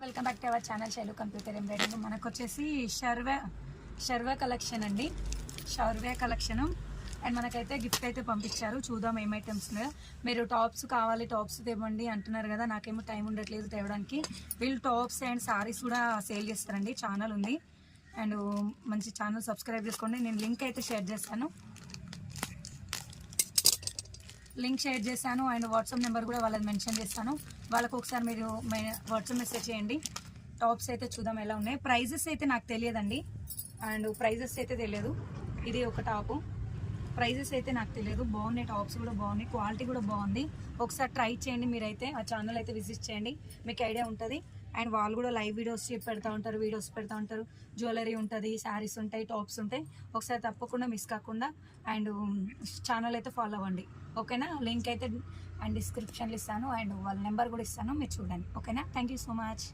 Welcome back to our channel Shailu computer embroidering. మనకు వచ్చేసి Sharwa collection అండి. షర్వా కలెక్షన్ అండ్ మనకైతే గిఫ్ట్ అయితే పంపించారు. చూద్దాం ఏం ఐటమ్స్. మీరు టాప్స్ కావాలి, టాప్స్ తేవండి అంటున్నారు కదా, నాకేమో టైం ఉండట్లేదు తేవడానికి. వీళ్ళు టాప్స్ అండ్ సారీస్ కూడా సేల్ చేస్తారండి. ఛానల్ ఉంది అండ్ మంచి ఛానల్ సబ్స్క్రైబ్ చేసుకోండి. నేను లింక్ అయితే షేర్ చేస్తాను అండ్ వాట్సాప్ నెంబర్ కూడా వాళ్ళది మెన్షన్ చేస్తాను. వాళ్ళకు ఒకసారి మీరు వాట్సాప్ మెసేజ్ చేయండి. టాప్స్ అయితే చూద్దాం ఎలా ఉన్నాయి. ప్రైజెస్ అయితే నాకు తెలియదండి అండ్ ప్రైజెస్ అయితే తెలియదు. ఇది ఒక టాపు, ప్రైజెస్ అయితే నాకు తెలియదు. బాగున్నాయి, టాప్స్ కూడా బాగున్నాయి, క్వాలిటీ కూడా బాగుంది. ఒకసారి ట్రై చేయండి. మీరైతే ఆ ఛానల్ అయితే విజిట్ చేయండి, మీకు ఐడియా ఉంటుంది. అండ్ వాళ్ళు కూడా లైవ్ వీడియోస్ పెడతా ఉంటారు, వీడియోస్ పెడతా ఉంటారు. జ్యువెలరీ ఉంటుంది, శారీస్ ఉంటాయి, టాప్స్ ఉంటాయి. ఒకసారి తప్పకుండా మిస్ కాకుండా అండ్ ఛానల్ అయితే ఫాలో అవ్వండి, ఓకేనా. లింక్ అయితే అండ్ డిస్క్రిప్షన్లో ఇస్తాను అండ్ వాళ్ళ నెంబర్ కూడా ఇస్తాను, మీరు చూడండి, ఓకేనా. Thank you so much.